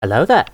Hello there.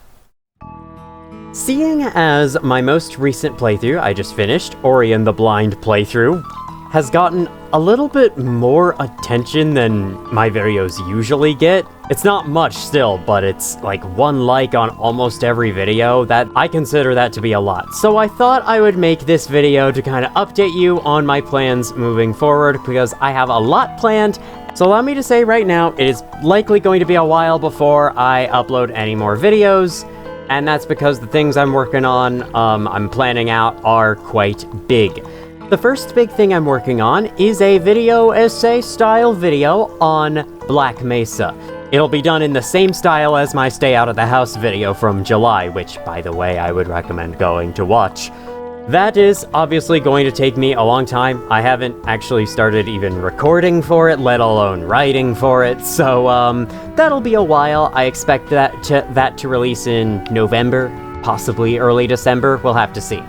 Seeing as my most recent playthrough I just finished, Ori and the Blind playthrough, has gotten a little bit more attention than my videos usually get. It's not much still, but it's like 1 like on almost every video. That I consider that to be a lot. So I thought I would make this video to kind of update you on my plans moving forward, because I have a lot planned. So allow me to say right now, it is likely going to be a while before I upload any more videos, and that's because the things I'm working on, I'm planning out, are quite big. The first big thing I'm working on is a video essay style video on Black Mesa. It'll be done in the same style as my Stay Out of the House video from July, which, by the way, I would recommend going to watch. That is obviously going to take me a long time. I haven't actually started even recording for it, let alone writing for it, so that'll be a while. I expect that to release in November, possibly early December. We'll have to see.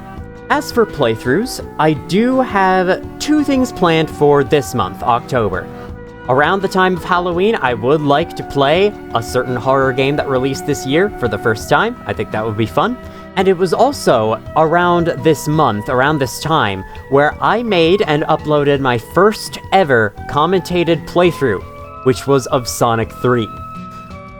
As for playthroughs, I do have 2 things planned for this month, October. Around the time of Halloween, I would like to play a certain horror game that released this year for the first time. I think that would be fun. And it was also around this month, around this time, where I made and uploaded my first ever commentated playthrough, which was of Sonic 3.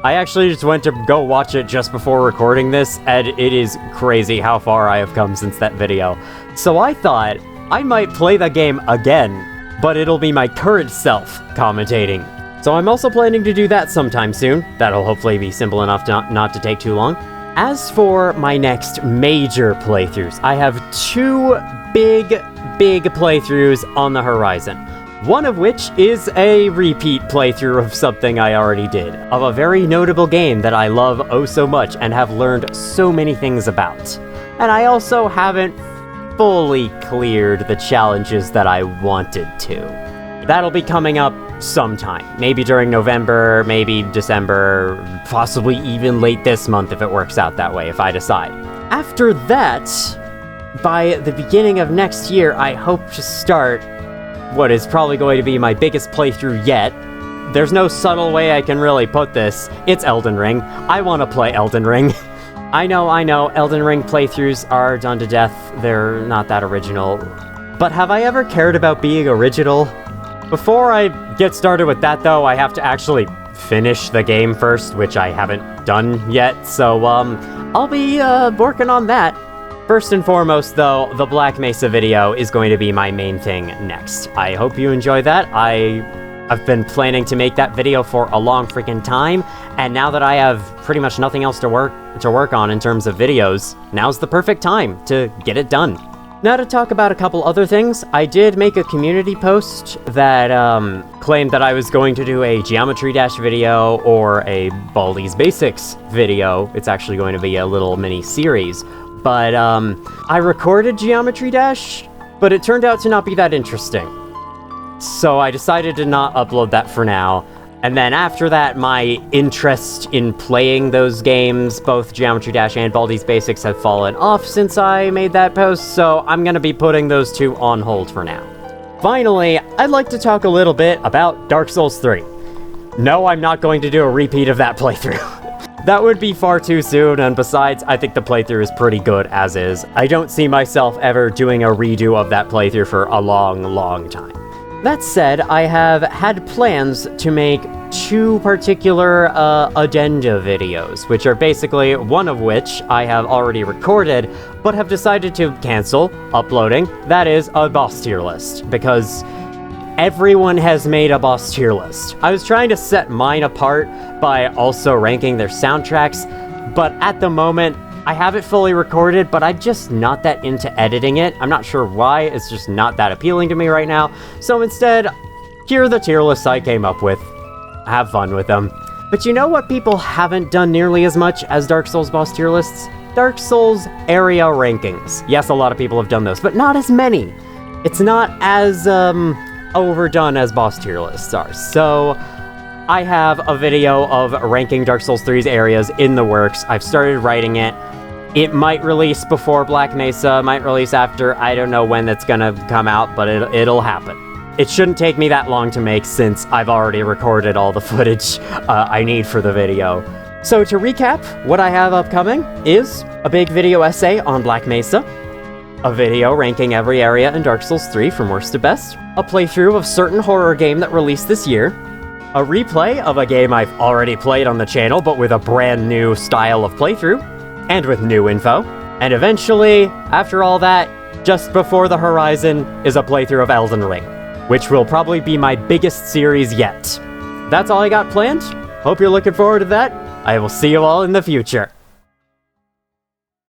I actually just went to go watch it just before recording this, and it is crazy how far I have come since that video. So I thought I might play the game again, but it'll be my current self commentating. So I'm also planning to do that sometime soon. That'll hopefully be simple enough not to take too long. As for my next major playthroughs, I have 2 big playthroughs on the horizon. One of which is a repeat playthrough of something I already did, of a very notable game that I love oh so much and have learned so many things about. And I also haven't fully cleared the challenges that I wanted to. That'll be coming up sometime, maybe during November, maybe December, possibly even late this month if it works out that way, if I decide. After that, by the beginning of next year, I hope to start what is probably going to be my biggest playthrough yet. There's no subtle way I can really put this. It's Elden Ring. I want to play Elden Ring. I know, Elden Ring playthroughs are done to death. They're not that original. But have I ever cared about being original? Before I get started with that, though, I have to actually finish the game first, which I haven't done yet, so I'll be working on that. First and foremost, though, the Black Mesa video is going to be my main thing next. I hope you enjoy that. I've been planning to make that video for a long freaking time, and now that I have pretty much nothing else to work on in terms of videos, now's the perfect time to get it done. Now to talk about a couple other things, I did make a community post that claimed that I was going to do a Geometry Dash video or a Baldi's Basics video. It's actually going to be a little mini series. But I recorded Geometry Dash, but it turned out to not be that interesting. So I decided to not upload that for now. And then after that, my interest in playing those games, both Geometry Dash and Baldi's Basics, have fallen off since I made that post, so I'm gonna be putting those 2 on hold for now. Finally, I'd like to talk a little bit about Dark Souls 3. No, I'm not going to do a repeat of that playthrough. That would be far too soon, and besides, I think the playthrough is pretty good as is. I don't see myself ever doing a redo of that playthrough for a long time. That said, I have had plans to make 2 particular addenda videos, which are basically one of which I have already recorded, but have decided to cancel uploading. That is a boss tier list, because everyone has made a boss tier list. I was trying to set mine apart by also ranking their soundtracks, but at the moment, I have it fully recorded, but I'm just not that into editing it. I'm not sure why, it's just not that appealing to me right now. So instead, here are the tier lists I came up with. Have fun with them. But you know what people haven't done nearly as much as Dark Souls boss tier lists? Dark Souls area rankings. Yes, a lot of people have done those, but not as many. It's not as, overdone as boss tier lists are. So I have a video of ranking Dark Souls 3's areas in the works. I've started writing it. It might release before Black Mesa, might release after. I don't know when that's gonna come out, but it'll happen. It shouldn't take me that long to make since I've already recorded all the footage I need for the video. So to recap, what I have upcoming is a big video essay on Black Mesa, a video ranking every area in Dark Souls 3 from worst to best, a playthrough of certain horror game that released this year, a replay of a game I've already played on the channel but with a brand new style of playthrough, and with new info, and eventually, after all that, just before the horizon is a playthrough of Elden Ring, which will probably be my biggest series yet. That's all I got planned. Hope you're looking forward to that. I will see you all in the future.